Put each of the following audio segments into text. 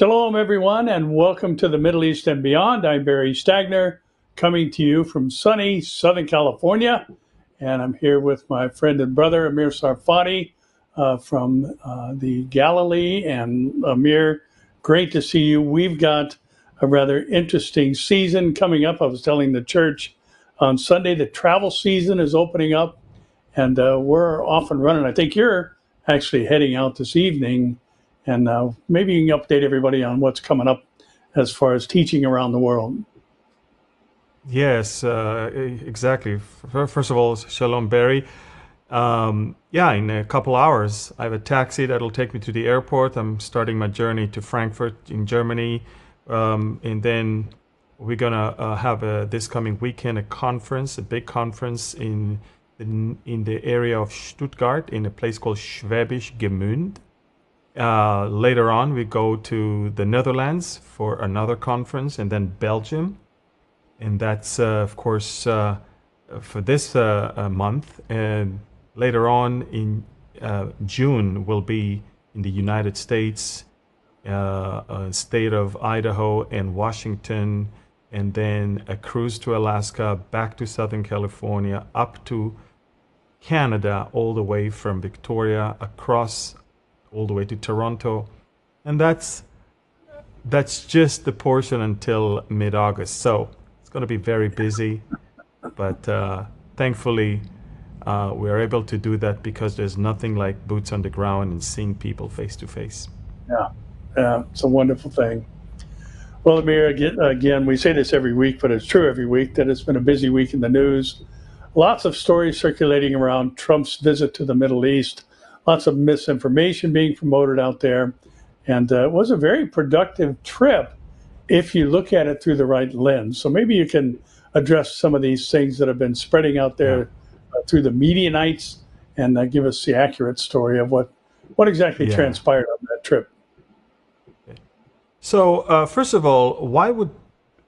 Shalom, everyone, and welcome to the Middle East and Beyond. I'm Barry Stagner, coming to you from sunny Southern California, and I'm here with my friend and brother Amir Sarfati from the Galilee. And Amir, great to see you. We've got a rather interesting season coming up. I was telling the church on Sunday the travel season is opening up, and we're off and running. I think you're actually heading out this evening. And maybe you can update everybody on what's coming up as far as teaching around the world. Yes, exactly. First of all, Shalom, Barry. Yeah, in a couple hours, I have a taxi that'll take me to the airport. I'm starting my journey to Frankfurt in Germany. And then we're going to have this coming weekend a conference, a big conference in the area of Stuttgart in a place called Schwäbisch Gmünd. Later on, we go to the Netherlands for another conference, and then Belgium. And that's, of course, for this month. And later on in June, we'll be in the United States, state of Idaho and Washington, and then a cruise to Alaska, back to Southern California, up to Canada, all the way from Victoria across all the way to Toronto. And that's just the portion until mid-August. So it's going to be very busy, but thankfully we are able to do that because there's nothing like boots on the ground and seeing people face to face. Yeah, it's a wonderful thing. Well, Amir, again, we say this every week, but it's true every week that it's been a busy week in the news. Lots of stories circulating around Trump's visit to the Middle East. Lots of misinformation being promoted out there. And it was a very productive trip if you look at it through the right lens. So maybe you can address some of these things that have been spreading out there through the Medianites and give us the accurate story of what exactly transpired on that trip. So first of all, why would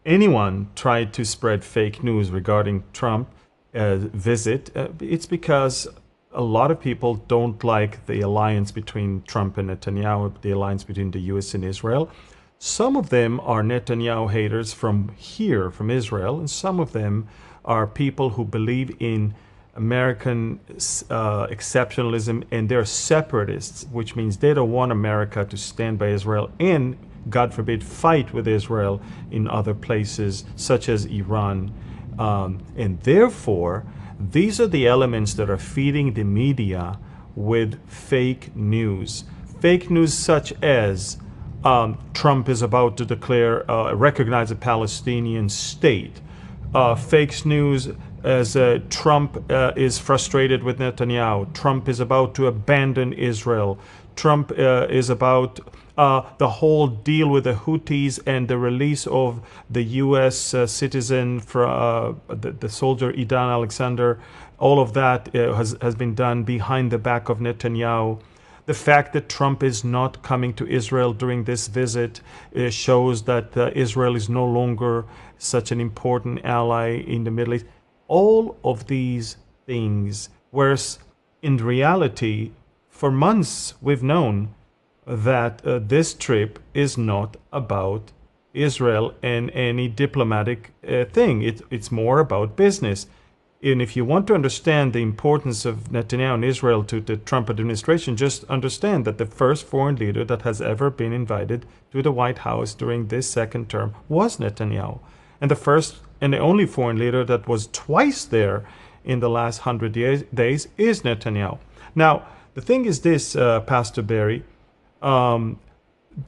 anyone try to spread fake news regarding Trump visit? It's because a lot of people don't like the alliance between Trump and Netanyahu, the alliance between the U.S. and Israel. Some of them are Netanyahu haters from here, from Israel, and some of them are people who believe in American exceptionalism, and they're separatists, which means they don't want America to stand by Israel and, God forbid, fight with Israel in other places, such as Iran. And therefore, these are the elements that are feeding the media with fake news. Fake news such as Trump is about to declare, recognize a Palestinian state. Fake news as Trump is frustrated with Netanyahu. Trump is about to abandon Israel. Trump is about the whole deal with the Houthis and the release of the U.S. citizen, the soldier Idan Alexander. All of that has been done behind the back of Netanyahu. The fact that Trump is not coming to Israel during this visit shows that Israel is no longer such an important ally in the Middle East. All of these things, whereas in reality, for months we've known that this trip is not about Israel and any diplomatic thing. It's more about business. And if you want to understand the importance of Netanyahu and Israel to the Trump administration, just understand that the first foreign leader that has ever been invited to the White House during this second term was Netanyahu. And the first and the only foreign leader that was twice there in the last 100 days is Netanyahu. Now, the thing is this, Pastor Barry,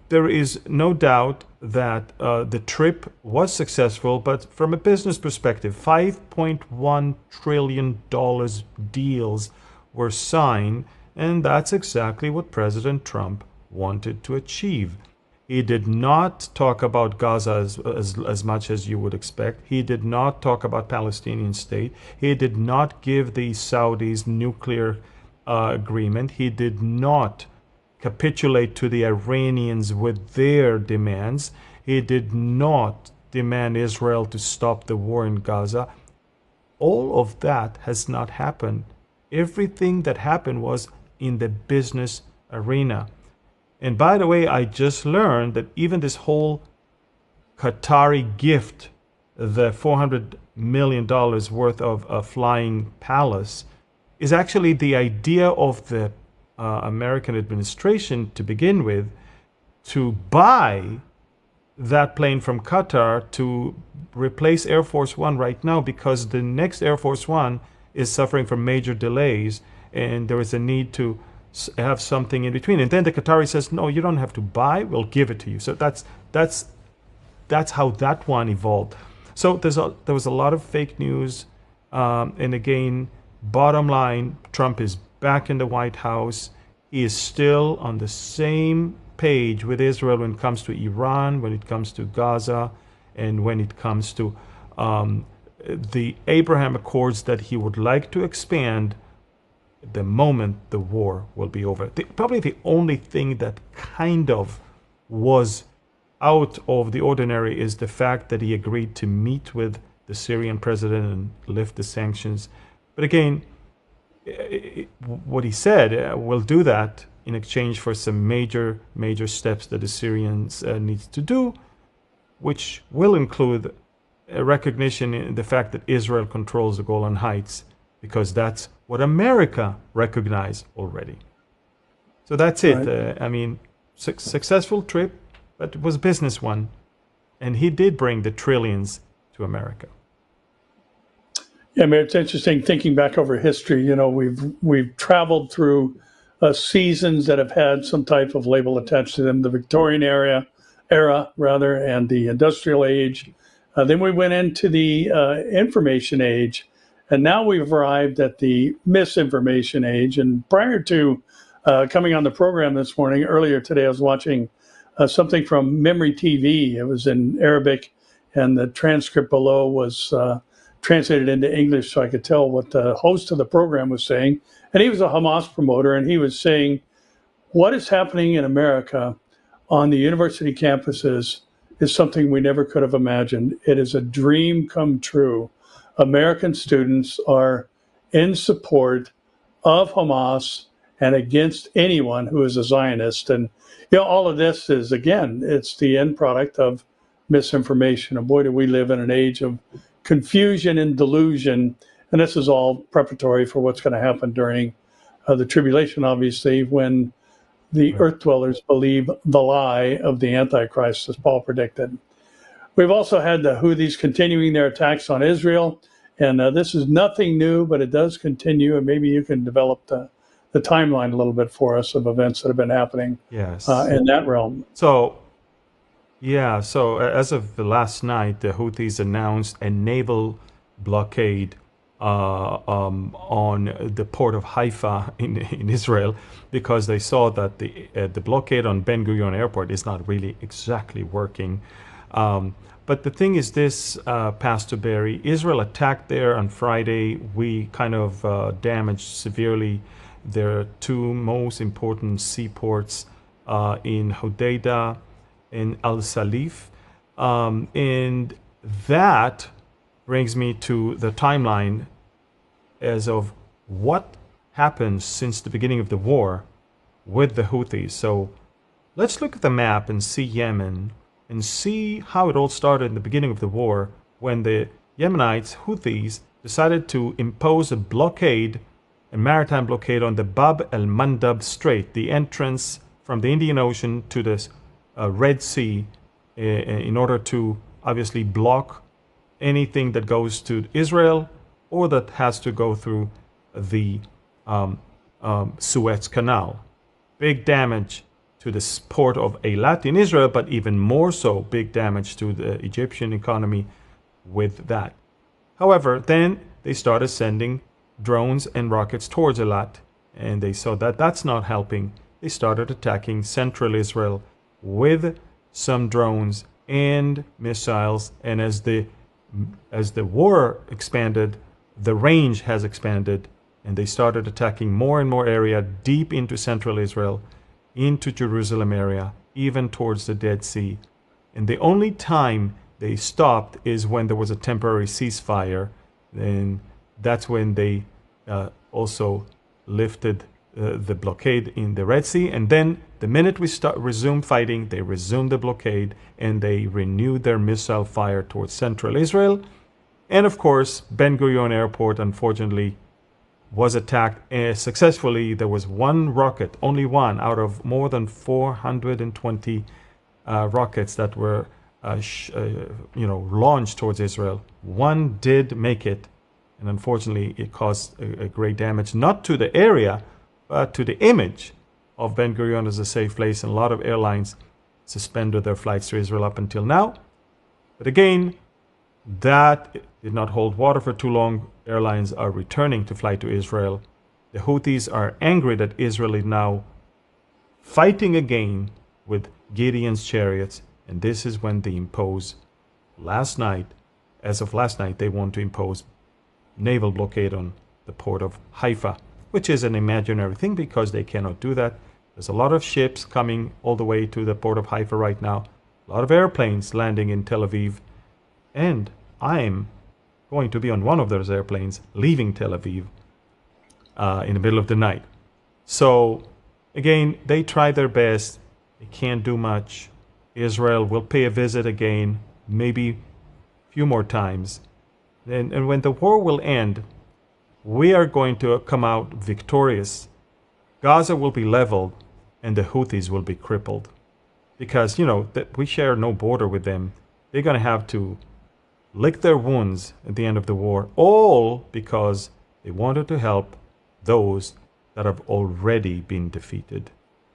there is no doubt that the trip was successful, but from a business perspective, $5.1 trillion deals were signed, and that's exactly what President Trump wanted to achieve. He did not talk about Gaza as much as you would expect. He did not talk about Palestinian state. He did not give the Saudis nuclear agreement. He did not capitulate to the Iranians with their demands. He did not demand Israel to stop the war in Gaza. All of that has not happened. Everything that happened was in the business arena. And by the way, I just learned that even this whole Qatari gift, the $400 million worth of a flying palace, is actually the idea of the American administration to begin with, to buy that plane from Qatar to replace Air Force One right now, because the next Air Force One is suffering from major delays and there is a need to have something in between. And then the Qatari says, no, you don't have to buy, we'll give it to you. So that's how that one evolved. So there was a lot of fake news. And again, bottom line, Trump is back in the White House. He is still on the same page with Israel when it comes to Iran, when it comes to Gaza, and when it comes to the Abraham Accords that he would like to expand the moment the war will be over. Probably the only thing that kind of was out of the ordinary is the fact that he agreed to meet with the Syrian president and lift the sanctions. But again, what he said, we'll do that in exchange for some major steps that the Syrians need to do, which will include a recognition in the fact that Israel controls the Golan Heights, because that's what America recognized already. So that's it. Right. I mean, successful trip, but it was a business one. And he did bring the trillions to America. Yeah, I mean, it's interesting thinking back over history. You know, we've traveled through seasons that have had some type of label attached to them: the Victorian era, and the Industrial Age. Then we went into the Information Age, and now we've arrived at the Misinformation Age. And prior to coming on the program this morning, earlier today, I was watching something from Memory TV. It was in Arabic, and the transcript below was translated into English, so I could tell what the host of the program was saying. And he was a Hamas promoter, and he was saying, what is happening in America on the university campuses is something we never could have imagined. It is a dream come true. American students are in support of Hamas and against anyone who is a Zionist. And, you know, all of this is, again, it's the end product of misinformation. And boy, do we live in an age of confusion and delusion. And this is all preparatory for what's going to happen during the tribulation, obviously, when the earth dwellers believe the lie of the Antichrist, as Paul predicted. We've also had the Houthis continuing their attacks on Israel. And this is nothing new, but it does continue. And maybe you can develop the timeline a little bit for us of events that have been happening in that realm. So as of last night, the Houthis announced a naval blockade on the port of Haifa in Israel, because they saw that the blockade on Ben Gurion Airport is not really exactly working. But the thing is this, Pastor Barry, Israel attacked there on Friday. We kind of damaged severely their two most important seaports in Hodeidah and Al Salif. And that brings me to the timeline as of what happened since the beginning of the war with the Houthis. So let's look at the map and see Yemen and see how it all started in the beginning of the war, when the Yemenites, Houthis, decided to impose a blockade, a maritime blockade on the Bab el-Mandab Strait, the entrance from the Indian Ocean to the Red Sea, in order to obviously block anything that goes to Israel or that has to go through the Suez Canal. Big damage to the port of Eilat in Israel, but even more so, big damage to the Egyptian economy with that. However, then they started sending drones and rockets towards Eilat, and they saw that that's not helping. They started attacking central Israel with some drones and missiles, and as the war expanded, the range has expanded, and they started attacking more and more area deep into central Israel, into Jerusalem area, even towards the Dead Sea. And the only time they stopped is when there was a temporary ceasefire, and that's when they also lifted the blockade in the Red Sea, and then the minute we resume fighting, they resumed the blockade and they renewed their missile fire towards central Israel. And of course, Ben Gurion Airport, unfortunately, was attacked successfully. There was one rocket, only one out of more than 420 rockets that were launched towards Israel. One did make it, and unfortunately, it caused a great damage, not to the area, but to the image of Ben Gurion as a safe place. And a lot of airlines suspended their flights to Israel up until now. But again, that did not hold water for too long. Airlines are returning to fly to Israel. The Houthis are angry that Israel is now fighting again with Gideon's chariots. And this is when they impose as of last night, they want to impose naval blockade on the port of Haifa, which is an imaginary thing because they cannot do that. There's a lot of ships coming all the way to the port of Haifa right now. A lot of airplanes landing in Tel Aviv. And I'm going to be on one of those airplanes leaving Tel Aviv in the middle of the night. So, again, they try their best. They can't do much. Israel will pay a visit again, maybe a few more times. And when the war will end, we are going to come out victorious. Gaza will be leveled and the Houthis will be crippled. Because, that we share no border with them. They're going to have to lick their wounds at the end of the war, all because they wanted to help those that have already been defeated.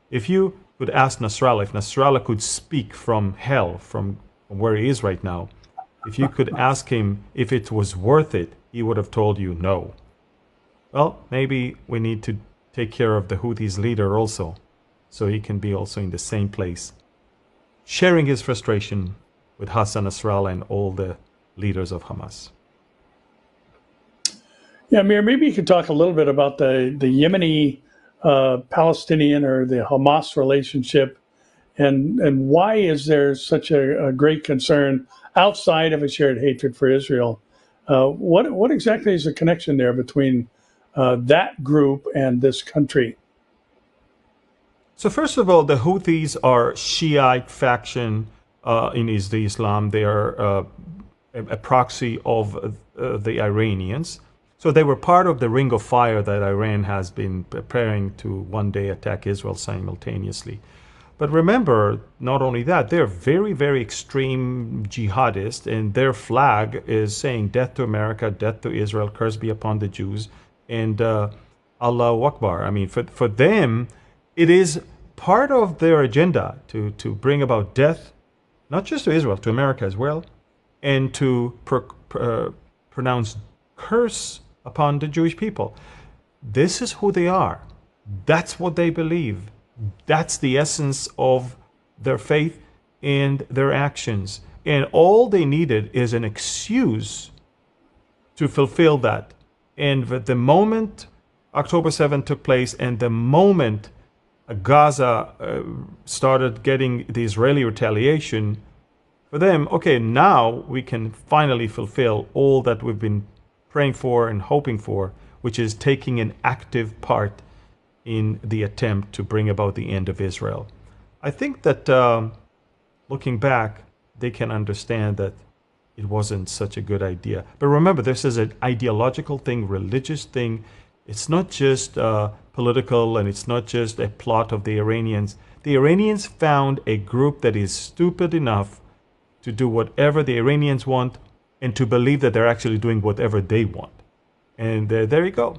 If you could ask Nasrallah, if Nasrallah could speak from hell, from where he is right now, if you could ask him if it was worth it, he would have told you no. Well, maybe we need to take care of the Houthis' leader also, so he can be also in the same place, sharing his frustration with Hassan Nasrallah and all the leaders of Hamas. Yeah, Amir, maybe you could talk a little bit about the Yemeni Palestinian or the Hamas relationship, and why is there such a great concern outside of a shared hatred for Israel? What exactly is the connection there between that group and this country? So first of all, the Houthis are Shiite faction in Islam. They are a proxy of the Iranians. So they were part of the ring of fire that Iran has been preparing to one day attack Israel simultaneously. But remember, not only that, they're very, very extreme jihadists, and their flag is saying death to America, death to Israel, curse be upon the Jews, and Allahu Akbar. I mean, for them, it is part of their agenda to bring about death, not just to Israel, to America as well, and to pronounce curse upon the Jewish people. This is who they are. That's what they believe. That's the essence of their faith and their actions. And all they needed is an excuse to fulfill that. And the moment October 7th took place and the moment Gaza started getting the Israeli retaliation, for them, okay, now we can finally fulfill all that we've been praying for and hoping for, which is taking an active part in the attempt to bring about the end of Israel. I think that looking back, they can understand that it wasn't such a good idea. But remember, this is an ideological thing, religious thing. It's not just political, and it's not just a plot of the Iranians. The Iranians found a group that is stupid enough to do whatever the Iranians want and to believe that they're actually doing whatever they want. And there you go.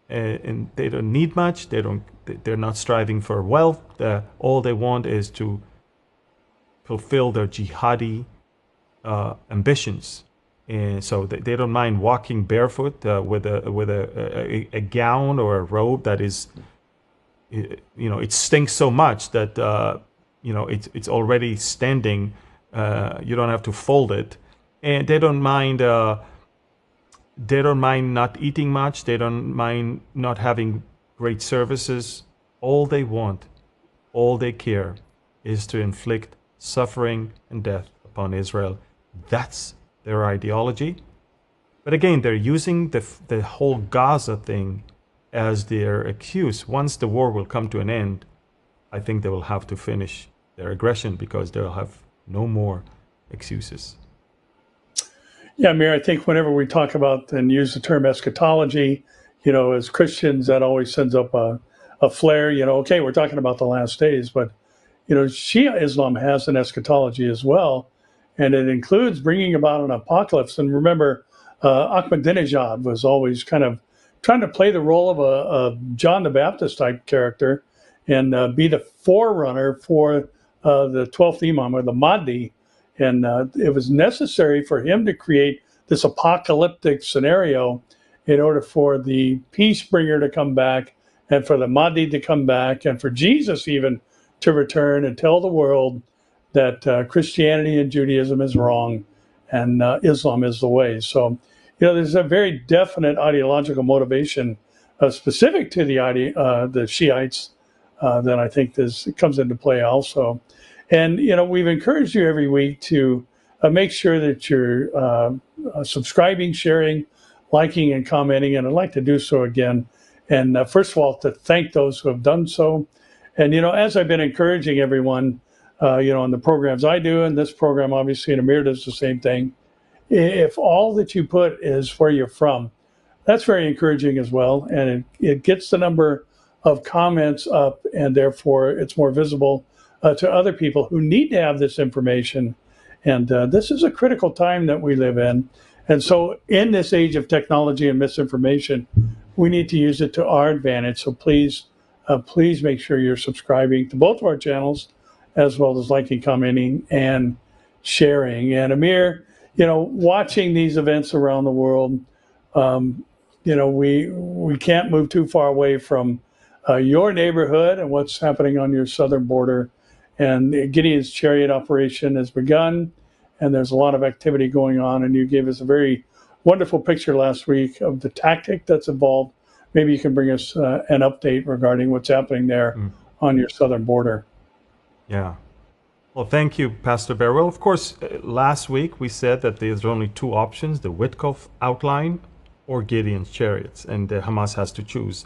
And they don't need much. They're not striving for wealth. All they want is to fulfill their jihadi ambitions. And so they don't mind walking barefoot with a gown or a robe that is, it stinks so much that it's already standing. You don't have to fold it, and they don't mind. They don't mind not eating much. They don't mind not having great services. All they want, all they care, is to inflict suffering and death upon Israel. That's their ideology. But again, they're using the whole Gaza thing as their excuse. Once the war will come to an end, I think they will have to finish their aggression because they'll have no more excuses. Yeah, Amir, I think whenever we talk about and use the term eschatology, as Christians, that always sends up a flare. Okay, we're talking about the last days, but Shia Islam has an eschatology as well, and it includes bringing about an apocalypse. And remember, Ahmadinejad was always kind of trying to play the role of a John the Baptist type character and be the forerunner for the 12th Imam, or the Mahdi. And it was necessary for him to create this apocalyptic scenario in order for the peace bringer to come back, and for the Mahdi to come back, and for Jesus even to return and tell the world that Christianity and Judaism is wrong and Islam is the way. So, there's a very definite ideological motivation specific to the Shiites that I think comes into play also. And, we've encouraged you every week to make sure that you're subscribing, sharing, liking, and commenting. And I'd like to do so again. And first of all, to thank those who have done so. And, as I've been encouraging everyone, in the programs I do, and this program, obviously, and Amir does the same thing, if all that you put is where you're from, that's very encouraging as well. And it gets the number of comments up, and therefore it's more visible to other people who need to have this information. And this is a critical time that we live in. And so in this age of technology and misinformation, we need to use it to our advantage. So please make sure you're subscribing to both of our channels, as well as liking, commenting, and sharing. And Amir, watching these events around the world, we can't move too far away from your neighborhood and what's happening on your southern border. And Gideon's Chariot operation has begun, and there's a lot of activity going on. And you gave us a very wonderful picture last week of the tactic that's involved. Maybe you can bring us an update regarding what's happening there on your southern border. Yeah. Well, thank you, Pastor Bear. Well, of course, last week we said that there's only two options, the Witkoff outline or Gideon's Chariots, and Hamas has to choose.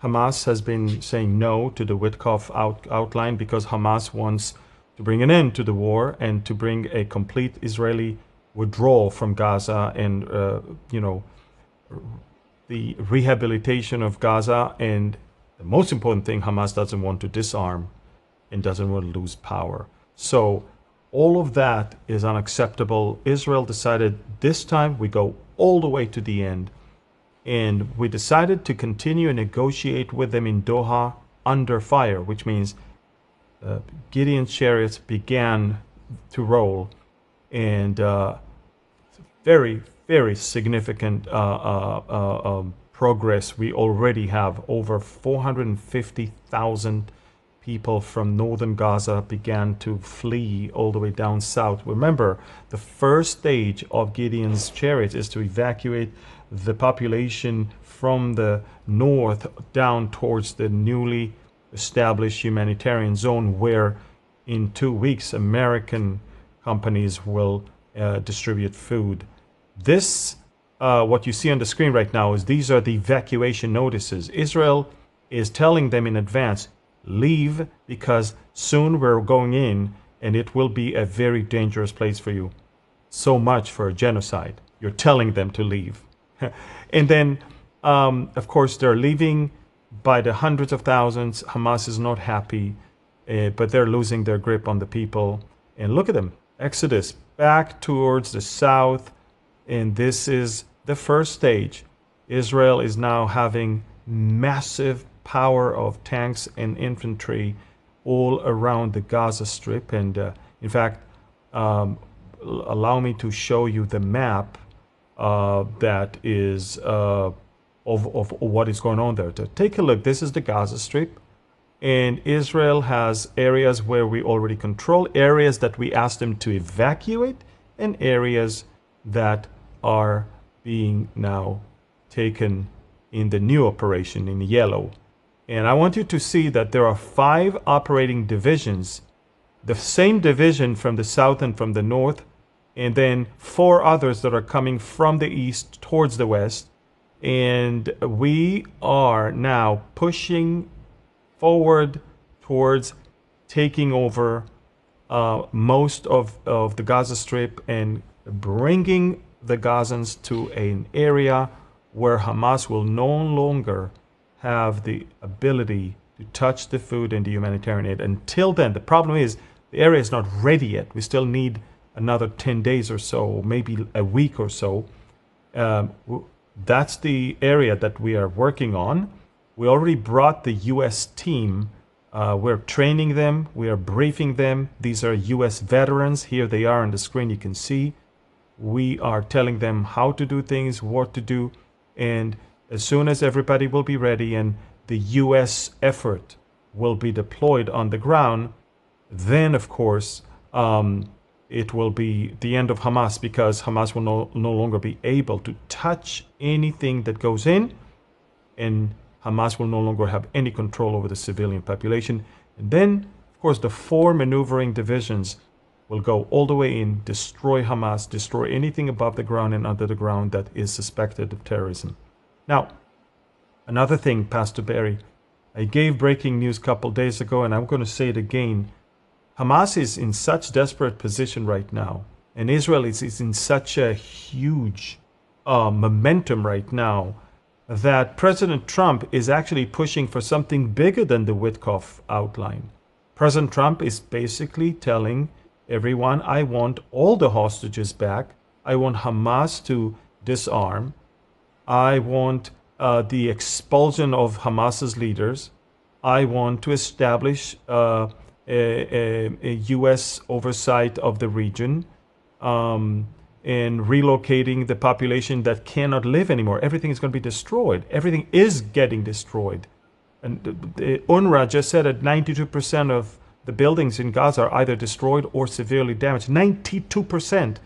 Hamas has been saying no to the Witkoff outline because Hamas wants to bring an end to the war and to bring a complete Israeli withdrawal from Gaza and, the rehabilitation of Gaza. And the most important thing, Hamas doesn't want to disarm and doesn't want to lose power. So all of that is unacceptable. Israel decided this time we go all the way to the end. And we decided to continue and negotiate with them in Doha under fire, which means Gideon's Chariots began to roll. And very, very significant progress. We already have over 450,000 people from northern Gaza began to flee all the way down south. Remember, the first stage of Gideon's Chariots is to evacuate the population from the north down towards the newly established humanitarian zone, where in 2 weeks American companies will distribute food. This, what you see on the screen right now, is these are the evacuation notices. Israel is telling them in advance, leave, because soon we're going in and it will be a very dangerous place for you. So much for a genocide. You're telling them to leave. And then, of course, they're leaving by the hundreds of thousands. Hamas is not happy, but they're losing their grip on the people. And look at them. Exodus back towards the south. And this is the first stage. Israel is now having massive power of tanks and infantry all around the Gaza Strip. And in fact, allow me to show you the map that is of what is going on there. So take a look. This is the Gaza Strip. And Israel has areas where we already control, areas that we asked them to evacuate, and areas that are being now taken in the new operation in yellow. And I want you to see that there are 5 operating divisions, the same division from the south and from the north, and then 4 others that are coming from the east towards the west. And we are now pushing forward towards taking over most of the Gaza Strip and bringing the Gazans to an area where Hamas will no longer have the ability to touch the food and the humanitarian aid. Until then, the problem is the area is not ready yet. We still need another 10 days or so, maybe a week or so. That's the area that we are working on. We already brought the U.S. team. We're training them. We are briefing them. These are U.S. veterans. Here they are on the screen. You can see. We are telling them how to do things, what to do. And as soon as everybody will be ready and the U.S. effort will be deployed on the ground, then, of course, it will be the end of Hamas, because Hamas will no longer be able to touch anything that goes in, and Hamas will no longer have any control over the civilian population. And then, of course, the 4 maneuvering divisions will go all the way in, destroy Hamas, destroy anything above the ground and under the ground that is suspected of terrorism. Now, another thing, Pastor Barry, I gave breaking news a couple days ago, and I'm going to say it again. Hamas is in such desperate position right now, and Israel is in such a huge momentum right now, that President Trump is actually pushing for something bigger than the Witkoff outline. President Trump is basically telling everyone, I want all the hostages back. I want Hamas to disarm. I want the expulsion of Hamas's leaders. I want to establish a U.S. oversight of the region, and relocating the population that cannot live anymore. Everything is going to be destroyed. Everything is getting destroyed. And the UNRWA just said that 92% of the buildings in Gaza are either destroyed or severely damaged. 92%.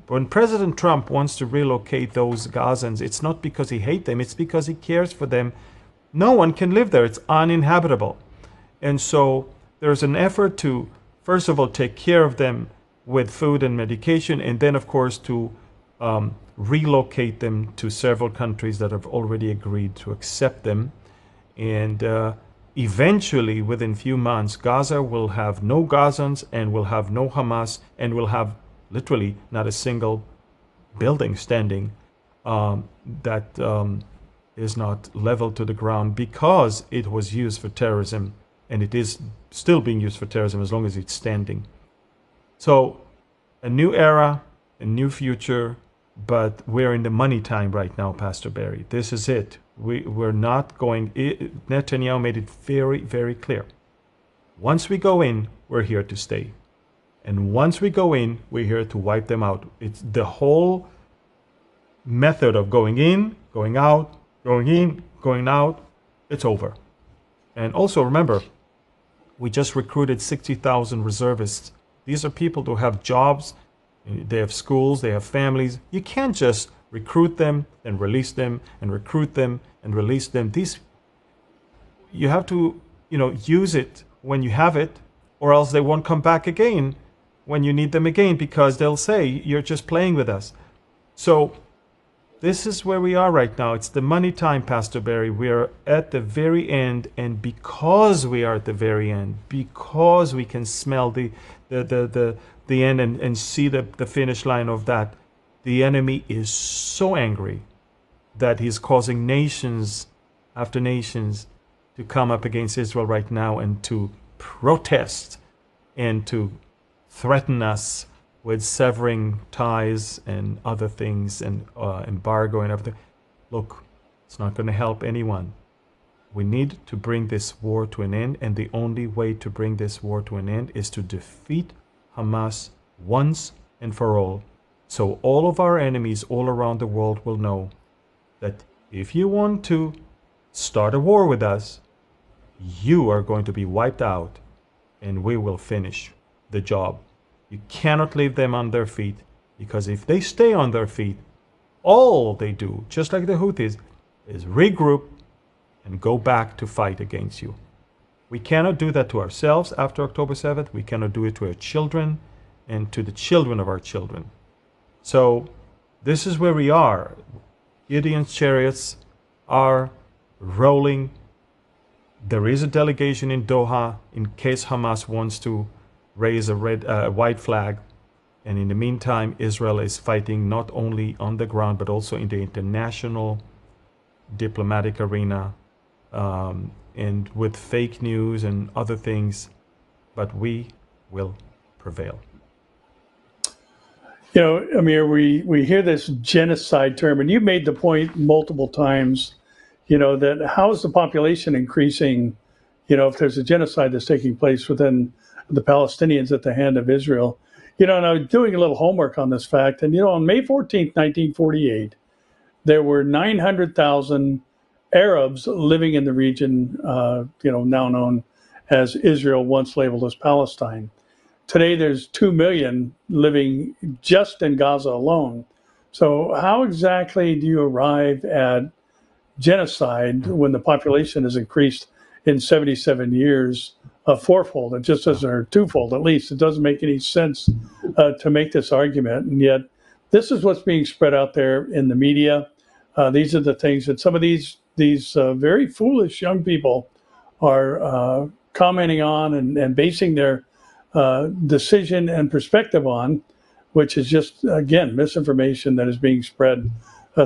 When President Trump wants to relocate those Gazans, it's not because he hates them, it's because he cares for them. No one can live there. It's uninhabitable. And so there's an effort to, first of all, take care of them with food and medication, and then, of course, to relocate them to several countries that have already agreed to accept them. And eventually, within few months, Gaza will have no Gazans and will have no Hamas, and will have literally not a single building standing that is not leveled to the ground, because it was used for terrorism, and it is still being used for terrorism as long as it's standing. So, a new era, a new future, but we're in the money time right now, Pastor Barry. This is it. We're not going... Netanyahu made it very, very clear. Once we go in, we're here to stay. And once we go in, we're here to wipe them out. It's the whole method of going in, going out, going in, going out. It's over. And also remember, we just recruited 60,000 reservists. These are people who have jobs, they have schools, they have families. You can't just recruit them and release them and recruit them and release them. You have to, use it when you have it, or else they won't come back again when you need them again, because they'll say, you're just playing with us. So this is where we are right now. It's the money time, Pastor Barry. We're at the very end, and because we are at the very end, because we can smell the end and see the finish line of that, the enemy is so angry that he's causing nations after nations to come up against Israel right now and to protest and to threaten us with severing ties and other things and embargo and everything. Look, it's not going to help anyone. We need to bring this war to an end, and the only way to bring this war to an end is to defeat Hamas once and for all. So all of our enemies all around the world will know that if you want to start a war with us, you are going to be wiped out, and we will finish the job. You cannot leave them on their feet, because if they stay on their feet, all they do, just like the Houthis, is regroup and go back to fight against you. We cannot do that to ourselves after October 7th. We cannot do it to our children and to the children of our children. So this is where we are. Gideon's chariots are rolling. There is a delegation in Doha in case Hamas wants to raise a white flag. And in the meantime, Israel is fighting not only on the ground, but also in the international diplomatic arena, and with fake news and other things. But we will prevail. You know, Amir, we hear this genocide term, and you made the point multiple times, you know, that how is the population increasing, you know, if there's a genocide that's taking place within the Palestinians at the hand of Israel. You know, and I was doing a little homework on this fact, and, you know, on May 14th, 1948, there were 900,000 Arabs living in the region, you know, now known as Israel, once labeled as Palestine. Today, there's 2 million living just in Gaza alone. So how exactly do you arrive at genocide when the population has increased in 77 years fourfold? It just doesn't, or twofold at least. It doesn't make any sense to make this argument. And yet, this is what's being spread out there in the media. These are the things that some of these very foolish young people are commenting on and basing their decision and perspective on, which is just, again, misinformation that is being spread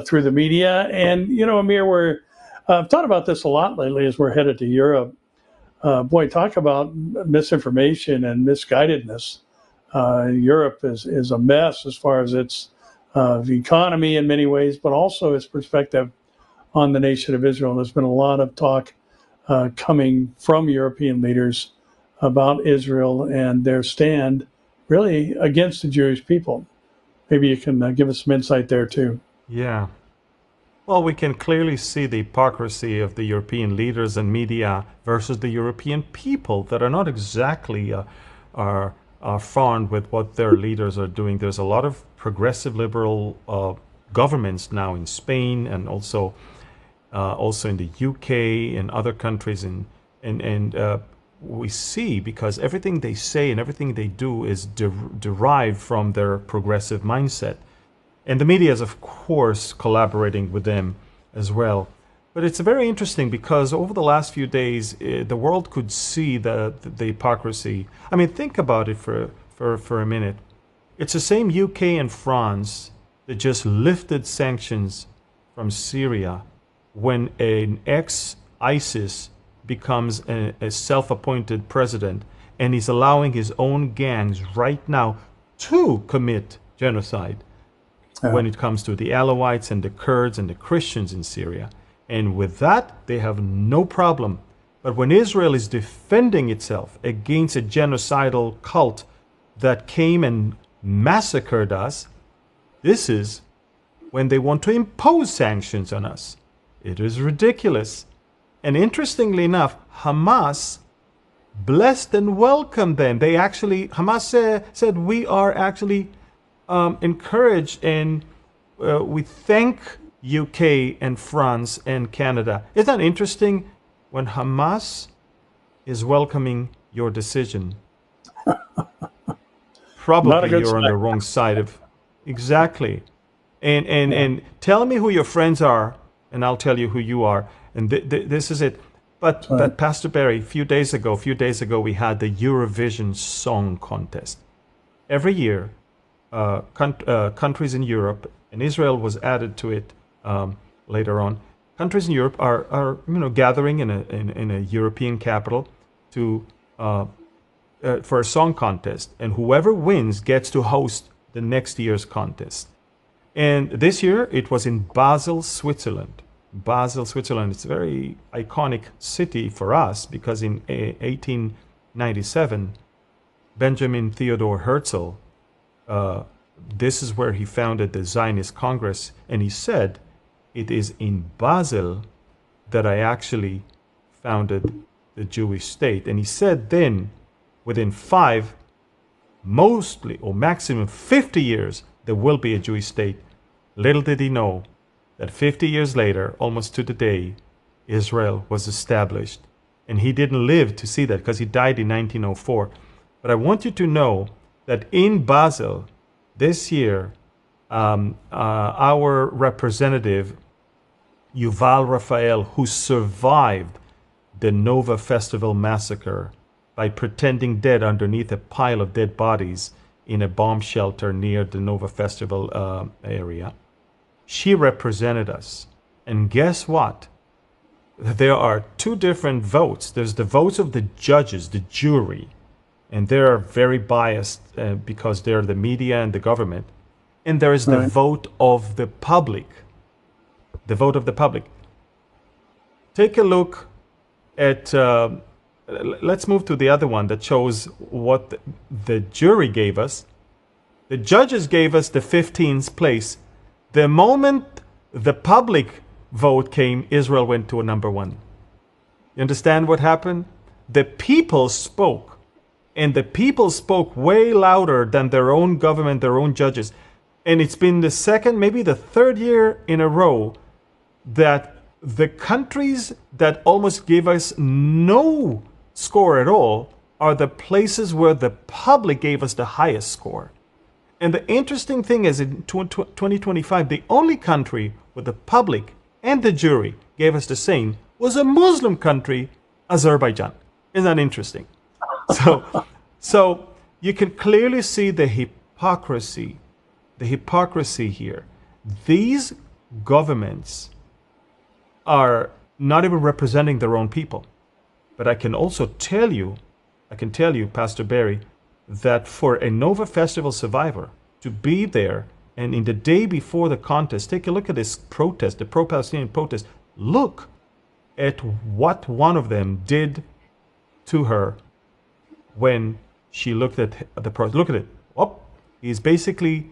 through the media. And, you know, Amir, I've thought about this a lot lately as we're headed to Europe. Boy, talk about misinformation and misguidedness. Europe is a mess as far as its the economy in many ways, but also its perspective on the nation of Israel. There's been a lot of talk coming from European leaders about Israel and their stand really against the Jewish people. Maybe you can give us some insight there too. Yeah. Well, we can clearly see the hypocrisy of the European leaders and media versus the European people that are not exactly are fond with what their leaders are doing. There's a lot of progressive liberal governments now in Spain and also in the UK and other countries, and we see, because everything they say and everything they do is derived from their progressive mindset. And the media is, of course, collaborating with them as well. But it's very interesting because over the last few days, the world could see the hypocrisy. I mean, think about it for a minute. It's the same UK and France that just lifted sanctions from Syria when an ex-ISIS becomes a self-appointed president, and he's allowing his own gangs right now to commit genocide when it comes to the Alawites and the Kurds and the Christians in Syria. And with that, they have no problem. But when Israel is defending itself against a genocidal cult that came and massacred us, this is when they want to impose sanctions on us. It is ridiculous. And interestingly enough, Hamas blessed and welcomed them. They actually, Hamas said, we are actually encouraged, and we thank UK and France and Canada. Isn't that interesting? When Hamas is welcoming your decision, probably you're on the wrong side of exactly. And tell me who your friends are, and I'll tell you who you are. And this is it. But Pastor Barry, a few days ago, we had the Eurovision Song Contest. Every year, countries in Europe, and Israel was added to it later on. Countries in Europe are gathering in a European capital to for a song contest, and whoever wins gets to host the next year's contest. And this year it was in Basel, Switzerland. Basel, Switzerland. It's a very iconic city for us because in 1897, Benjamin Theodor Herzl, this is where he founded the Zionist Congress, and he said, it is in Basel that I actually founded the Jewish state. And he said then, within 5, mostly or maximum 50 years, there will be a Jewish state. Little did he know that 50 years later, almost to the day, Israel was established. And he didn't live to see that because he died in 1904. But I want you to know that in Basel, this year, our representative Yuval Raphael, who survived the Nova Festival massacre by pretending dead underneath a pile of dead bodies in a bomb shelter near the Nova Festival area. She represented us. And guess what? There are two different votes. There's the votes of the judges, the jury, and they're very biased because they're the media and the government. And there is the vote of the public. The vote of the public. Take a look at, let's move to the other one that shows what the jury gave us. The judges gave us the 15th place. The moment the public vote came, Israel went to a number 1. You understand what happened? The people spoke, and the people spoke way louder than their own government, their own judges. And it's been the second, maybe the third year in a row that the countries that almost gave us no score at all are the places where the public gave us the highest score. And the interesting thing is, in 2025, the only country where the public and the jury gave us the same was a Muslim country, Azerbaijan. Isn't that interesting? So you can clearly see the hypocrisy here. These governments are not even representing their own people. But I can also tell you, Pastor Barry, that for a Nova Festival survivor to be there and in the day before the contest, take a look at this protest, the pro-Palestinian protest. Look at what one of them did to her when she looked at the protest. Look at it. Oh, he's basically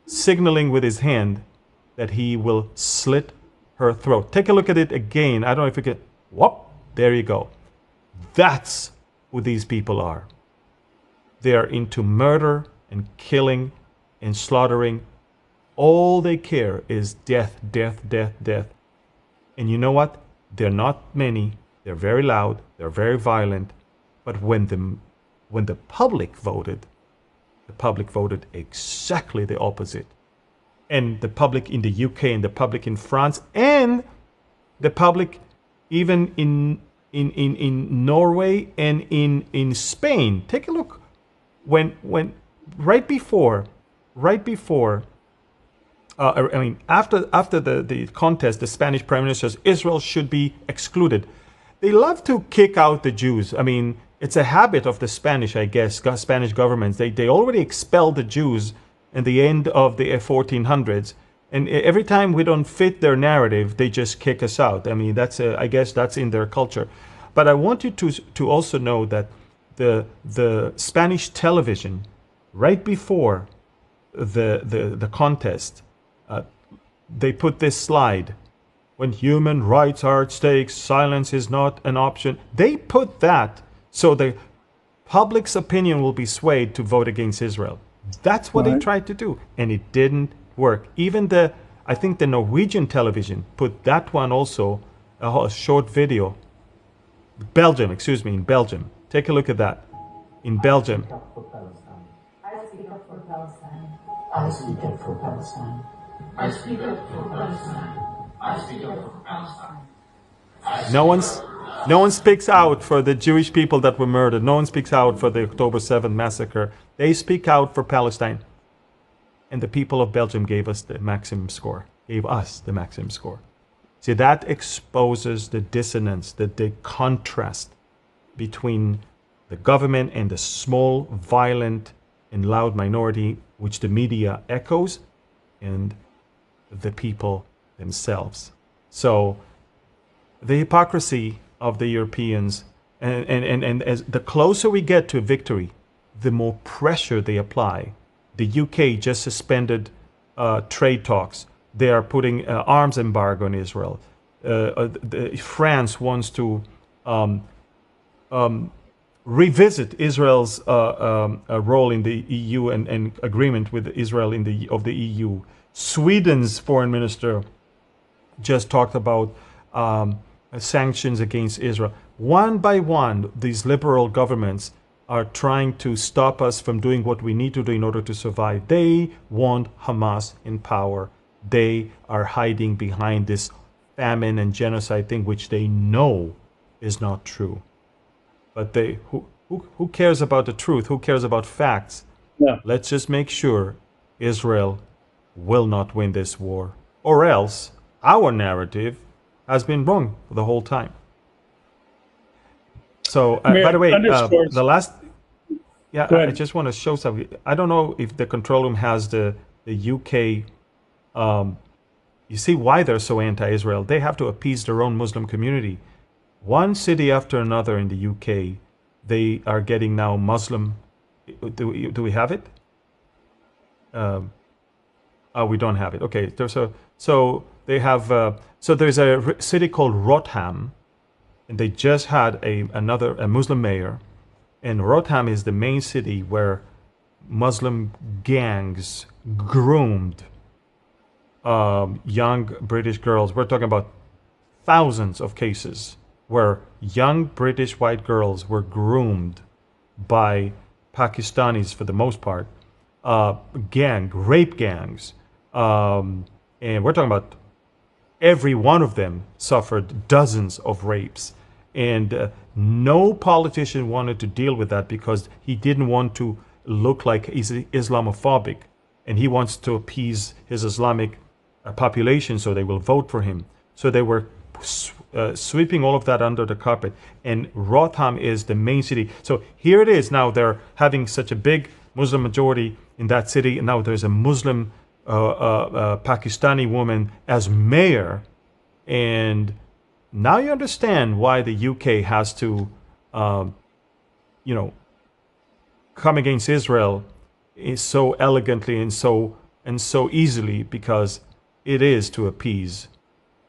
signaling with his hand that he will slit her throat. Take a look at it again. I don't know if you can. Whoop, there you go. That's who these people are. They are into murder and killing and slaughtering. All they care is death, death, death, death. And you know what? They're not many. They're very loud. They're very violent. But when the public voted exactly the opposite. And the public in the UK and the public in France and the public even in Norway and in Spain. Take a look. When right before after the contest, the Spanish Prime Minister says Israel should be excluded. They love to kick out the Jews. I mean, it's a habit of the Spanish, I guess, Spanish governments. They already expelled the Jews in the end of the 1400s. And every time we don't fit their narrative, they just kick us out. I mean, I guess that's in their culture. But I want you to also know that the Spanish television, right before the contest, they put this slide. When human rights are at stake, silence is not an option. They put that so the public's opinion will be swayed to vote against Israel. That's what they tried to do, and it didn't work. Even I think the Norwegian television put that one also, a short video. Belgium, in Belgium. Take a look at that. In Belgium. I speak up for Palestine. I speak up for Palestine. I speak up for Palestine. I speak up for Palestine. No one speaks out for the Jewish people that were murdered. No one speaks out for the October 7th massacre. They speak out for Palestine. And the people of Belgium gave us the maximum score. See, that exposes the dissonance, the contrast between the government and the small, violent, and loud minority, which the media echoes, and the people themselves. So the hypocrisy of the Europeans, and as the closer we get to victory, the more pressure they apply. The UK just suspended trade talks. They are putting arms embargo on Israel. France wants to revisit Israel's role in the EU and agreement with Israel of the EU. Sweden's foreign minister just talked about sanctions against Israel. One by one, these liberal governments are trying to stop us from doing what we need to do in order to survive. They want Hamas in power. They are hiding behind this famine and genocide thing, which they know is not true. But who cares about the truth? Who cares about facts? Yeah. Let's just make sure Israel will not win this war, or else our narrative has been wrong the whole time. So, by the way, the last, yeah, I just want to show something. I don't know if the control room has the UK. You see why they're so anti-Israel. They have to appease their own Muslim community. One city after another in the UK, they are getting now Muslim. Do we have it? Oh, we don't have it. Okay, so they have. So there's a city called Rotham, and they just had a Muslim mayor, and Rotham is the main city where Muslim gangs groomed young British girls. We're talking about thousands of cases where young British white girls were groomed by Pakistanis for the most part, rape gangs, and we're talking about every one of them suffered dozens of rapes, and no politician wanted to deal with that because he didn't want to look like he's Islamophobic, and he wants to appease his Islamic population so they will vote for him. So they were sweeping all of that under the carpet, and Rotham is the main city. So here it is now, they're having such a big Muslim majority in that city, and now there's a Muslim Pakistani woman as mayor, and now you understand why the UK has to come against Israel so elegantly and so easily, because it is to appease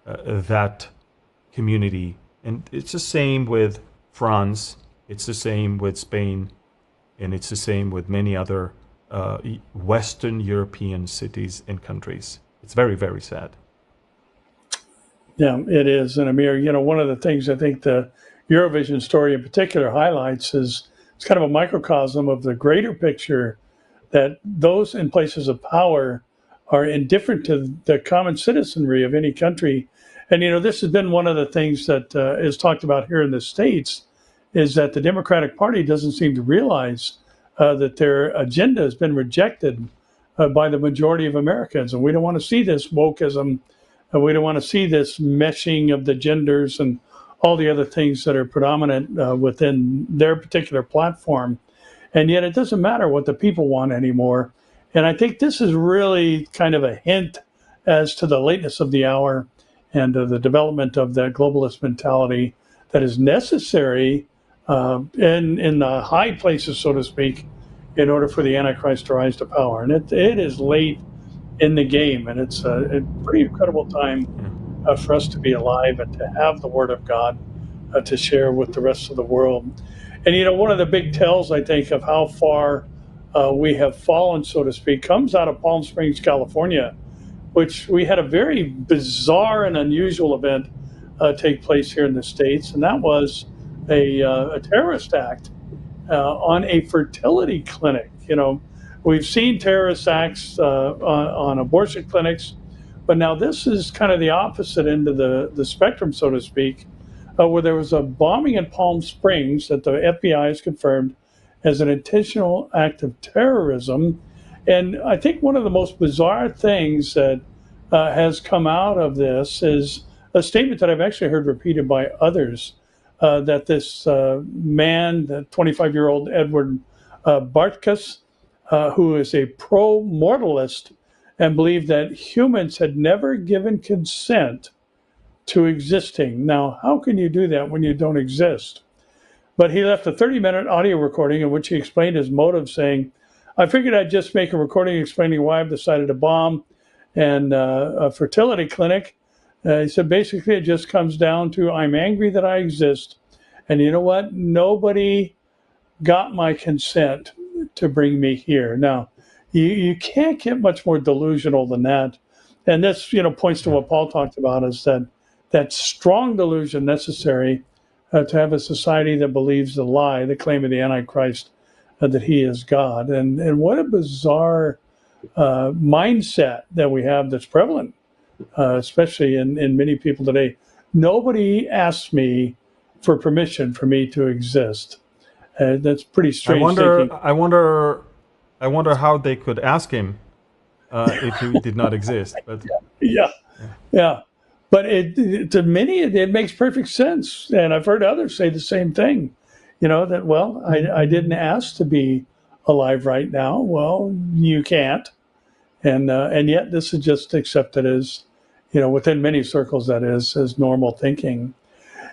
that community. And it's the same with France, it's the same with Spain, and it's the same with many other Western European cities and countries. It's very, very sad. Yeah, it is. And Amir, one of the things I think the Eurovision story in particular highlights is it's kind of a microcosm of the greater picture, that those in places of power are indifferent to the common citizenry of any country. And, this has been one of the things that is talked about here in the States, is that the Democratic Party doesn't seem to realize that their agenda has been rejected by the majority of Americans. And we don't want to see this wokeism. We don't want to see this meshing of the genders and all the other things that are predominant within their particular platform. And yet it doesn't matter what the people want anymore. And I think this is really kind of a hint as to the lateness of the hour and the development of that globalist mentality that is necessary in the high places, so to speak, in order for the Antichrist to rise to power. And it is late in the game, and it's a pretty incredible time for us to be alive and to have the Word of God to share with the rest of the world. And one of the big tells, I think, of how far we have fallen, so to speak, comes out of Palm Springs, California, which we had a very bizarre and unusual event take place here in the States, and that was a terrorist act on a fertility clinic. We've seen terrorist acts on abortion clinics, but now this is kind of the opposite end of the spectrum, so to speak, where there was a bombing in Palm Springs that the FBI has confirmed as an intentional act of terrorism. And I think one of the most bizarre things that has come out of this is a statement that I've actually heard repeated by others, that this man, the 25-year-old Edward Bartkus, who is a pro-mortalist and believed that humans had never given consent to existing. Now, how can you do that when you don't exist? But he left a 30-minute audio recording in which he explained his motive, saying, I figured I'd just make a recording explaining why I've decided to bomb a fertility clinic. He said, basically, it just comes down to I'm angry that I exist. And you know what? Nobody got my consent to bring me here. Now, you can't get much more delusional than that. And this, points to what Paul talked about, is that strong delusion necessary to have a society that believes the lie, the claim of the Antichrist, that he is God. And what a bizarre mindset that we have that's prevalent especially in many people today. Nobody asks me for permission for me to exist. That's pretty strange thinking. I wonder how they could ask him if he did not exist. But Yeah, yeah. But to many, it makes perfect sense. And I've heard others say the same thing, that, well, I didn't ask to be alive right now. Well, you can't. And yet this is just accepted as, within many circles, that is, as normal thinking.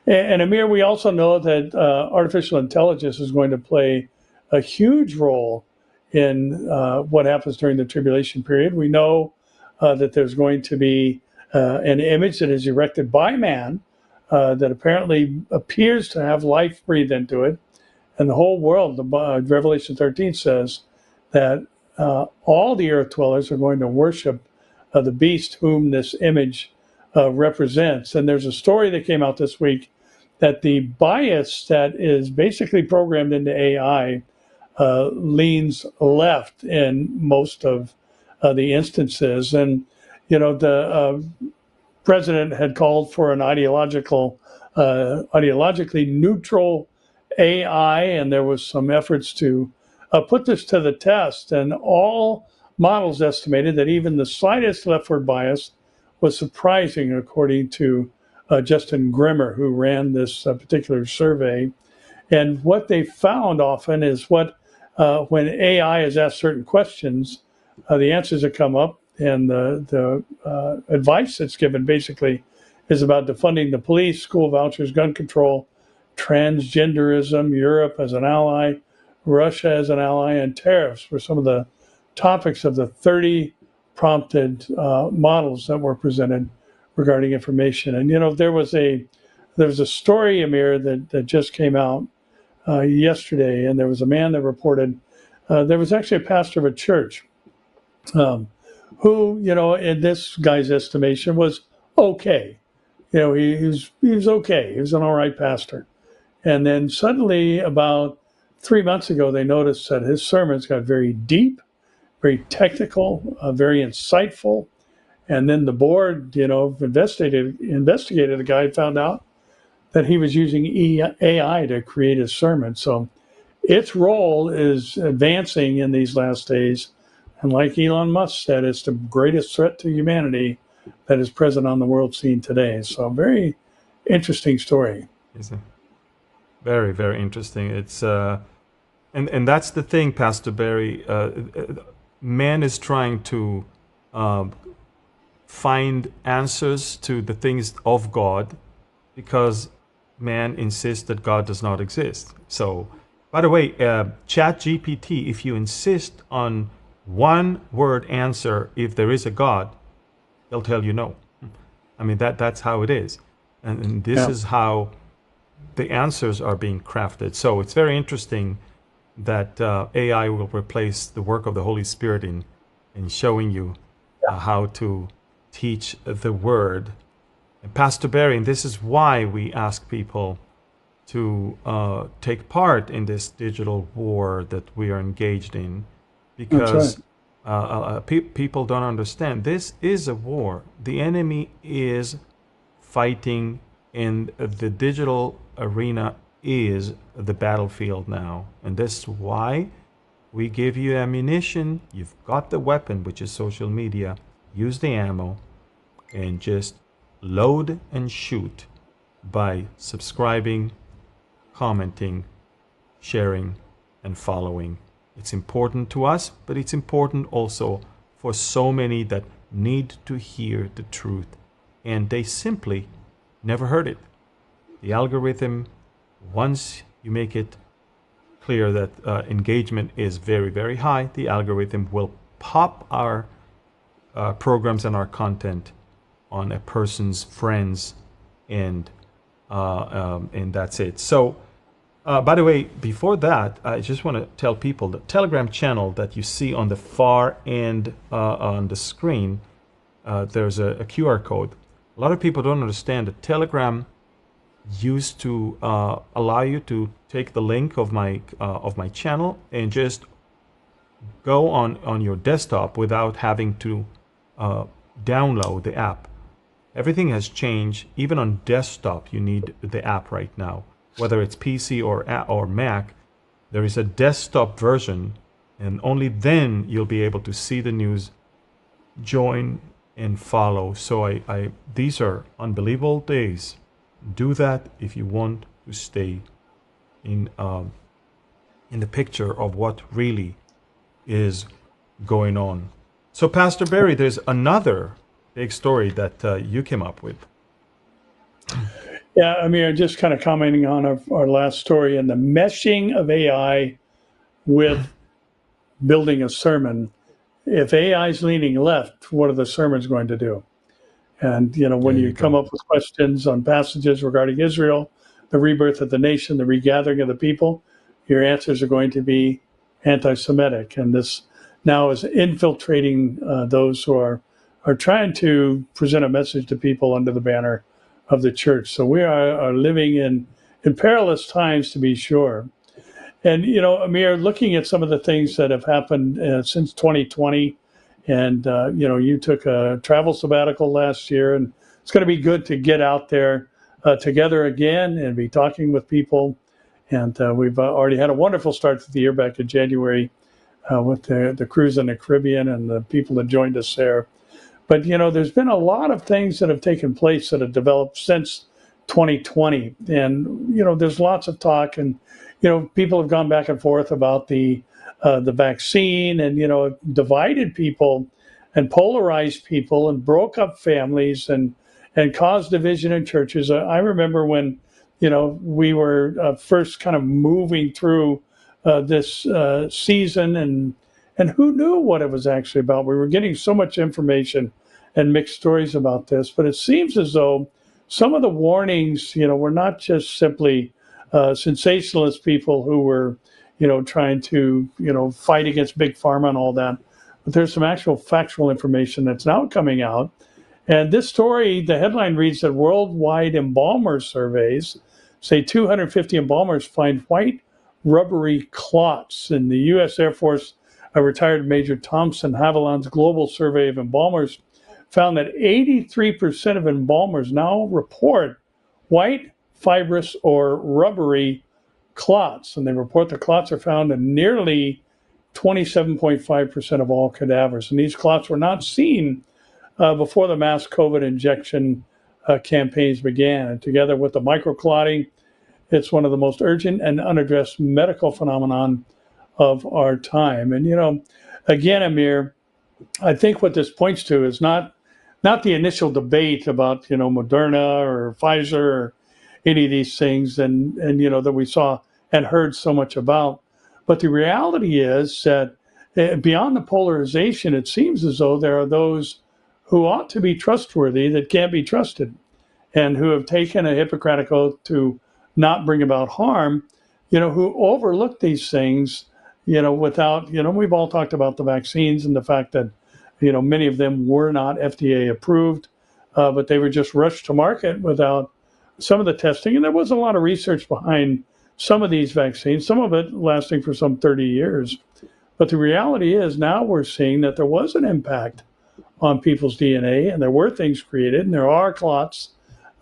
And Amir, we also know that artificial intelligence is going to play a huge role in what happens during the tribulation period. We know that there's going to be an image that is erected by man that apparently appears to have life breathed into it. And the whole world, Revelation 13 says that all the earth dwellers are going to worship the beast whom this image represents. And there's a story that came out this week that the bias that is basically programmed into AI leans left in most of the instances. And, the president had called for an ideologically neutral AI, and there was some efforts to put this to the test. And all models estimated that even the slightest leftward bias was surprising, according to Justin Grimmer, who ran this particular survey. And what they found often is when AI is asked certain questions, the answers that come up and the advice that's given basically is about defunding the police, school vouchers, gun control, transgenderism, Europe as an ally, Russia as an ally, and tariffs were some of the topics of the 30 prompted models that were presented regarding information. And there was a story, Amir, that just came out yesterday, and there was a man that reported there was actually a pastor of a church who, in this guy's estimation, was okay. He was okay. He was an all right pastor. And then suddenly, about 3 months ago, they noticed that his sermons got very deep, very technical, very insightful. And then the board, investigated the guy, and found out that he was using AI to create his sermon. So its role is advancing in these last days. And like Elon Musk said, it's the greatest threat to humanity that is present on the world scene today. So a very interesting story. It's very, very interesting. It's and that's the thing, Pastor Barry. Man is trying to find answers to the things of God because man insists that God does not exist. So, by the way, ChatGPT, if you insist on one word answer, if there is a God, they'll tell you no. I mean, that's how it is. And this is how the answers are being crafted. So it's very interesting that AI will replace the work of the Holy Spirit in showing you how to teach the word. And Pastor Barry, and this is why we ask people to take part in this digital war that we are engaged in, because people don't understand. This is a war. The enemy is fighting, and the digital arena is the battlefield now. And this is why we give you ammunition. You've got the weapon, which is social media. Use the ammo and just load and shoot by subscribing, commenting, sharing, and following. It's important to us, but it's important also for so many that need to hear the truth, and they simply never heard it. The algorithm, once you make it clear that engagement is very, very high, the algorithm will pop our programs and our content on a person's friends, and that's it. So, by the way, before that, I just want to tell people the Telegram channel that you see on the far end on the screen, there's a QR code. A lot of people don't understand that Telegram used to allow you to take the link of my channel and just go on your desktop without having to download the app. Everything has changed. Even on desktop, you need the app right now. Whether it's PC or Mac, there is a desktop version, and only then you'll be able to see the news, join, and follow. So these are unbelievable days. Do that if you want to stay in the picture of what really is going on. So, Pastor Barry, there's another big story that you came up with. Yeah, I mean, just kind of commenting on our last story and the meshing of AI with building a sermon. If AI is leaning left, what are the sermons going to do? And, when There you you come go. up with questions on passages regarding Israel, the rebirth of the nation, the regathering of the people, your answers are going to be anti-Semitic. And this now is infiltrating those who are trying to present a message to people under the banner of the church. So we are living in perilous times, to be sure. And, Amir, looking at some of the things that have happened since 2020, and, you took a travel sabbatical last year, and it's going to be good to get out there together again and be talking with people. And we've already had a wonderful start to the year back in January with the cruise in the Caribbean and the people that joined us there. But, there's been a lot of things that have taken place that have developed since 2020. And, there's lots of talk, and, people have gone back and forth about the vaccine, and, divided people and polarized people and broke up families and caused division in churches. I remember when, we were first kind of moving through this season, and who knew what it was actually about? We were getting so much information and mixed stories about this, but it seems as though some of the warnings, were not just simply sensationalist people who were, trying to, fight against big pharma and all that, but there's some actual factual information that's now coming out. And this story, the headline reads that worldwide embalmer surveys say 250 embalmers find white rubbery clots. In the U.S. Air Force, a retired Major Thompson Haviland's global survey of embalmers found that 83% of embalmers now report white, fibrous, or rubbery clots. And they report the clots are found in nearly 27.5% of all cadavers. And these clots were not seen before the mass COVID injection campaigns began. And together with the microclotting, it's one of the most urgent and unaddressed medical phenomenon of our time. And, again, Amir, I think what this points to is not the initial debate about, Moderna or Pfizer or any of these things and that we saw and heard so much about. But the reality is that beyond the polarization, it seems as though there are those who ought to be trustworthy that can't be trusted, and who have taken a Hippocratic oath to not bring about harm, who overlook these things, without, we've all talked about the vaccines and the fact that, many of them were not FDA approved, but they were just rushed to market without some of the testing. And there was a lot of research behind some of these vaccines, some of it lasting for some 30 years. But the reality is now we're seeing that there was an impact on people's DNA, and there were things created, and there are clots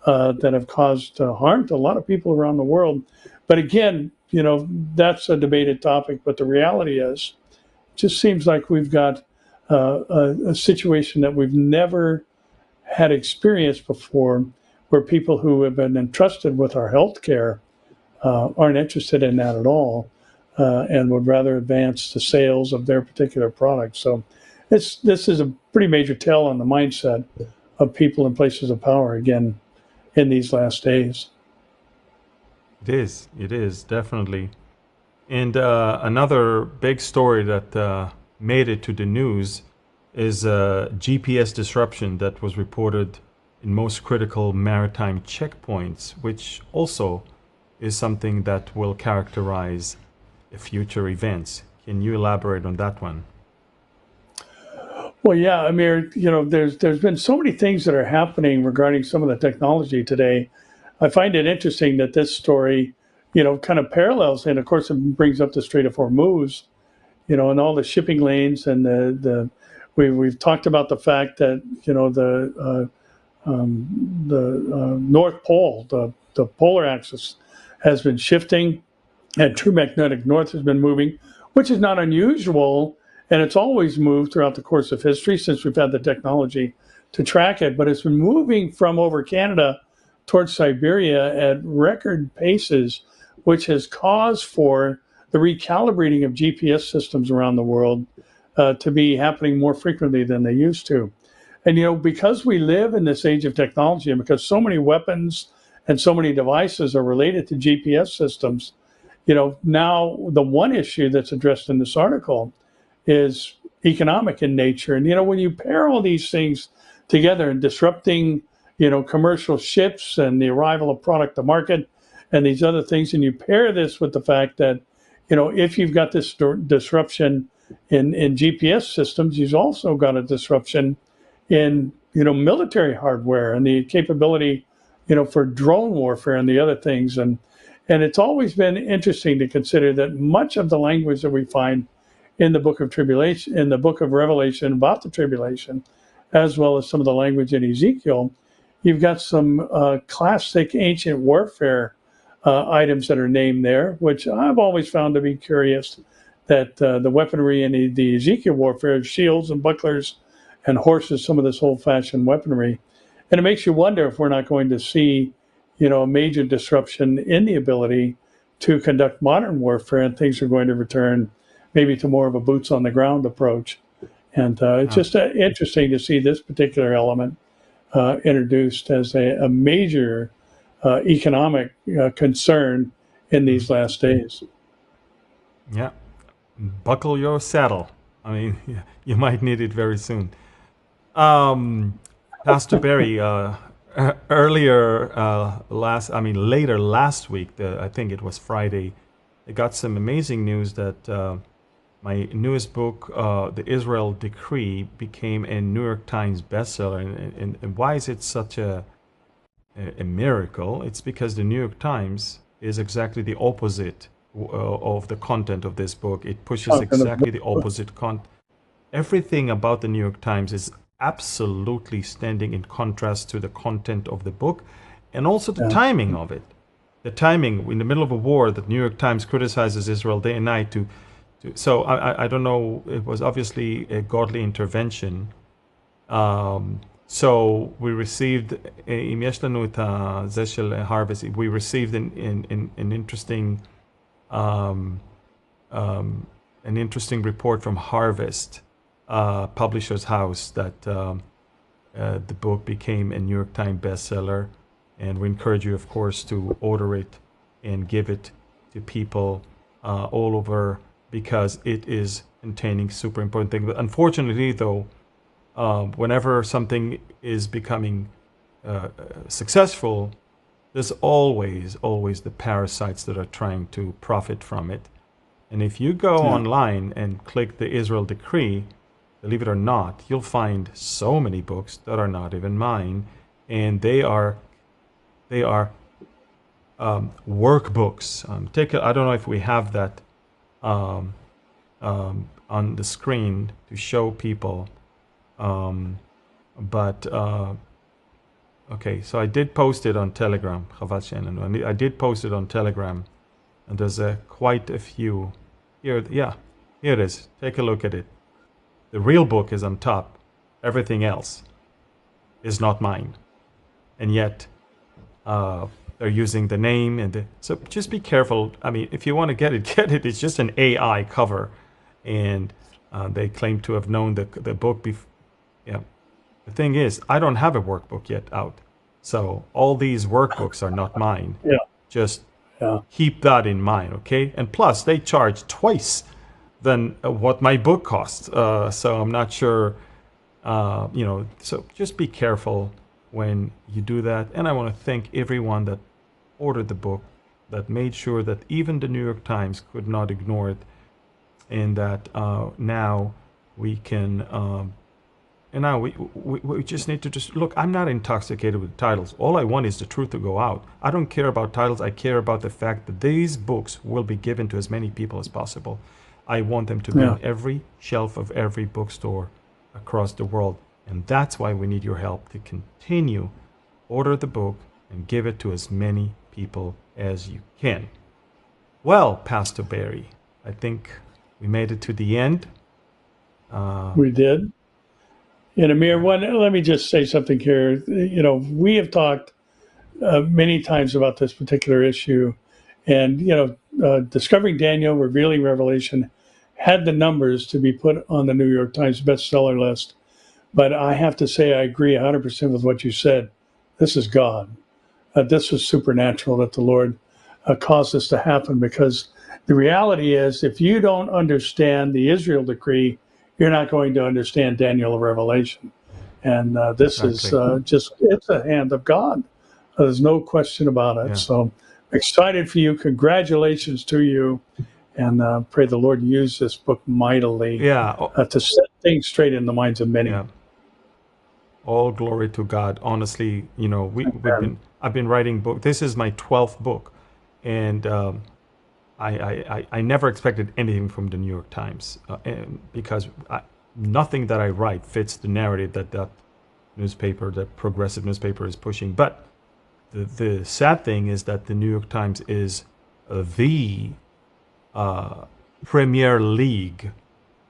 that have caused harm to a lot of people around the world. But again, that's a debated topic. But the reality is, it just seems like we've got a situation that we've never had experienced before, where people who have been entrusted with our health care aren't interested in that at all, and would rather advance the sales of their particular product. So this is a pretty major tell on the mindset of people in places of power, again, in these last days. It is definitely. And another big story that made it to the news is GPS disruption that was reported in most critical maritime checkpoints, which also is something that will characterize future events. Can you elaborate on that one? Well, yeah, Amir, there's been so many things that are happening regarding some of the technology today. I find it interesting that this story, kind of parallels, and of course it brings up the Strait of Hormuz, and all the shipping lanes, and we've talked about the fact that, the North Pole, the polar axis, has been shifting, and true magnetic north has been moving, which is not unusual, and it's always moved throughout the course of history since we've had the technology to track it. But it's been moving from over Canada towards Siberia at record paces, which has caused for the recalibrating of GPS systems around the world to be happening more frequently than they used to. And, because we live in this age of technology and because so many weapons and so many devices are related to GPS systems, now the one issue that's addressed in this article is economic in nature. And, when you pair all these things together and disrupting, commercial ships and the arrival of product to market and these other things, and you pair this with the fact that, if you've got this disruption in GPS systems, you've also got a disruption in, military hardware and the capability, for drone warfare and the other things. And it's always been interesting to consider that much of the language that we find in the book of tribulation, in the book of Revelation about the tribulation, as well as some of the language in Ezekiel, you've got some classic ancient warfare items that are named there, which I've always found to be curious, that the weaponry in the Ezekiel warfare, shields and bucklers and horses, some of this old-fashioned weaponry. And it makes you wonder if we're not going to see, a major disruption in the ability to conduct modern warfare, and things are going to return maybe to more of a boots-on-the-ground approach. And it's just interesting to see this particular element introduced as a major economic concern in these last days. Yeah. Buckle your saddle. I mean, you might need it very soon. Pastor Barry, later last week, I think it was Friday, I got some amazing news that my newest book, The Israel Decree, became a New York Times bestseller. And why is it such a miracle? It's because the New York Times is exactly the opposite of the content of this book. It pushes exactly the opposite content. Everything about the New York Times is absolutely standing in contrast to the content of the book, and also the timing of it. The timing, in the middle of a war, the New York Times criticizes Israel day and night. So I don't know, it was obviously a godly intervention. So we received, אם יש לנו את זה של harvest, we received an interesting report from Harvest Publishers House that the book became a New York Times bestseller, and we encourage you, of course, to order it and give it to people all over, because it is containing super important things. But unfortunately, though, whenever something is becoming successful, there's always the parasites that are trying to profit from it. And if you go online and click the Israel Decree, believe it or not, you'll find so many books that are not even mine, and they are workbooks. I don't know if we have that on the screen to show people, but okay. So I did post it on Telegram. I did post it on Telegram, and there's quite a few here. Yeah, here it is. Take a look at it. The real book is on top. Everything else is not mine. And yet, they're using the name. So just be careful. I mean, if you want to get it, get it. It's just an AI cover. And they claim to have known the book before. Yeah. The thing is, I don't have a workbook yet out. So all these workbooks are not mine. Yeah. Just keep that in mind, okay? And plus, they charge twice than what my book costs. So I'm not sure, so just be careful when you do that. And I want to thank everyone that ordered the book, that made sure that even the New York Times could not ignore it, and that now we can, and now we just need to just look. I'm not intoxicated with titles. All I want is the truth to go out. I don't care about titles. I care about the fact that these books will be given to as many people as possible. I want them to be on every shelf of every bookstore across the world. And that's why we need your help to continue. Order the book and give it to as many people as you can. Well, Pastor Barry, I think we made it to the end. We did. And Amir, let me just say something here. You know, we have talked many times about this particular issue, and discovering Daniel, revealing Revelation, had the numbers to be put on the New York Times bestseller list. But I have to say, I agree 100% with what you said. This is God. This was supernatural that the Lord caused this to happen, because the reality is, if you don't understand the Israel decree, you're not going to understand Daniel or Revelation. And this is it's a hand of God. There's no question about it. Yeah. So excited for you. Congratulations to you. And pray the Lord use this book mightily to set things straight in the minds of many. Yeah. All glory to God. Honestly, I've been writing book. This is my 12th book, and I never expected anything from the New York Times, because nothing that I write fits the narrative that newspaper, that progressive newspaper, is pushing. But the sad thing is that the New York Times is the Premier League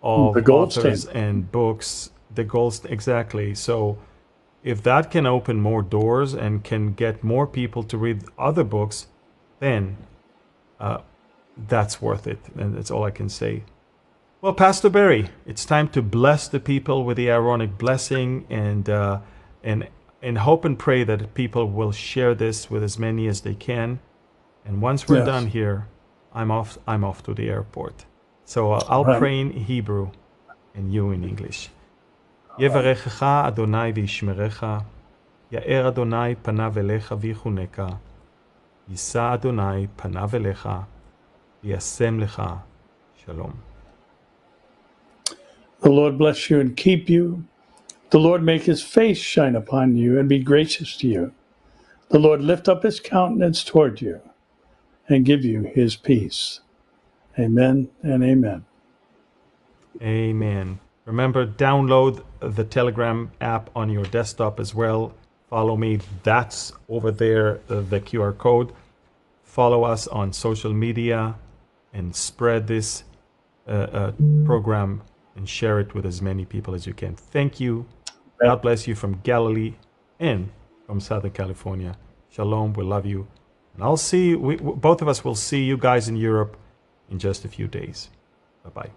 of the gold authors standard. and books. The gold, exactly. So if that can open more doors and can get more people to read other books, then that's worth it. And that's all I can say. Well, Pastor Barry, it's time to bless the people with the Aaronic blessing, and hope and pray that people will share this with as many as they can. And once we're done here, I'm off to the airport. So I'll pray in Hebrew and you in English. יברכך אדוני וישמרך, יאר אדוני פניו אליך ויחונך, יישא אדוני פניו אליך, וישם לך שלום. The Lord bless you and keep you. The Lord make his face shine upon you and be gracious to you. The Lord lift up his countenance toward you and give you his peace. Amen and amen. Amen. Remember, download the Telegram app on your desktop as well. Follow me. That's over there, the QR code. Follow us on social media and spread this program and share it with as many people as you can. Thank you. God bless you from Galilee and from Southern California. Shalom. We love you. And I'll see you. Both of us will see you guys in Europe in just a few days. Bye-bye.